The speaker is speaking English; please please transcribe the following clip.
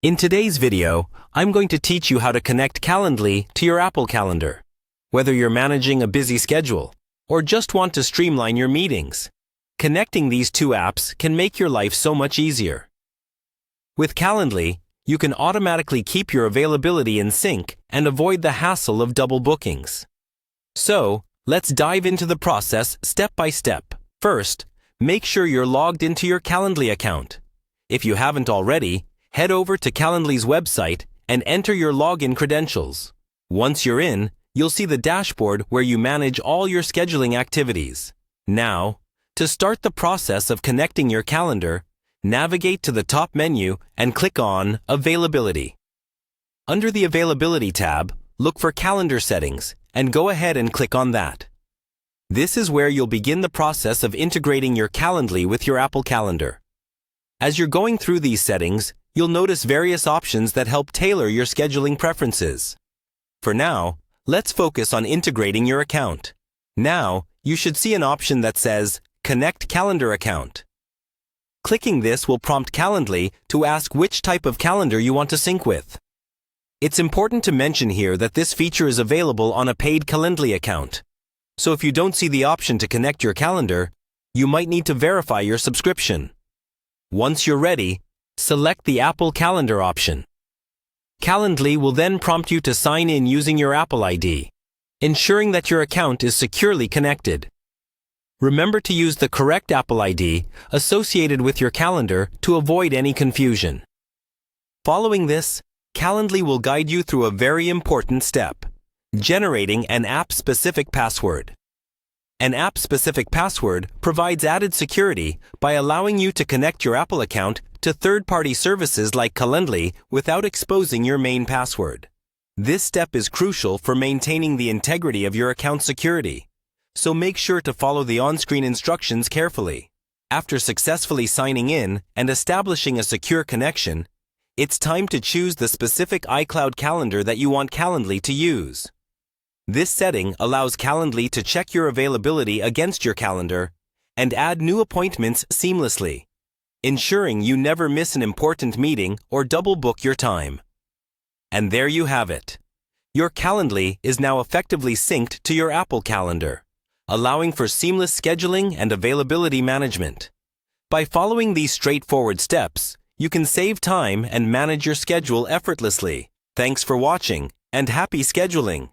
In today's video, I'm going to teach you how to connect Calendly to your Apple Calendar. Whether you're managing a busy schedule or just want to streamline your meetings, connecting these two apps can make your life so much easier. With Calendly, you can automatically keep your availability in sync and avoid the hassle of double bookings. So, let's dive into the process step by step. First, make sure you're logged into your Calendly account. If you haven't already, head over to Calendly's website and enter your login credentials. Once you're in, you'll see the dashboard where you manage all your scheduling activities. Now, to start the process of connecting your calendar, navigate to the top menu and click on Availability. Under the Availability tab, look for Calendar Settings and go ahead and click on that. This is where you'll begin the process of integrating your Calendly with your Apple Calendar. As you're going through these settings, you'll notice various options that help tailor your scheduling preferences. For now, let's focus on integrating your account. Now, you should see an option that says Connect Calendar Account. Clicking this will prompt Calendly to ask which type of calendar you want to sync with. It's important to mention here that this feature is available on a paid Calendly account. So if you don't see the option to connect your calendar, you might need to verify your subscription. Once you're ready, select the Apple Calendar option. Calendly will then prompt you to sign in using your Apple ID, ensuring that your account is securely connected. Remember to use the correct Apple ID associated with your calendar to avoid any confusion. Following this, Calendly will guide you through a very important step: generating an app-specific password. An app-specific password provides added security by allowing you to connect your Apple account to third-party services like Calendly without exposing your main password. This step is crucial for maintaining the integrity of your account security, so make sure to follow the on-screen instructions carefully. After successfully signing in and establishing a secure connection, it's time to choose the specific iCloud calendar that you want Calendly to use. This setting allows Calendly to check your availability against your calendar and add new appointments seamlessly, ensuring you never miss an important meeting or double book your time. And there you have it. Your Calendly is now effectively synced to your Apple Calendar, allowing for seamless scheduling and availability management. By following these straightforward steps, you can save time and manage your schedule effortlessly. Thanks for watching, and happy scheduling!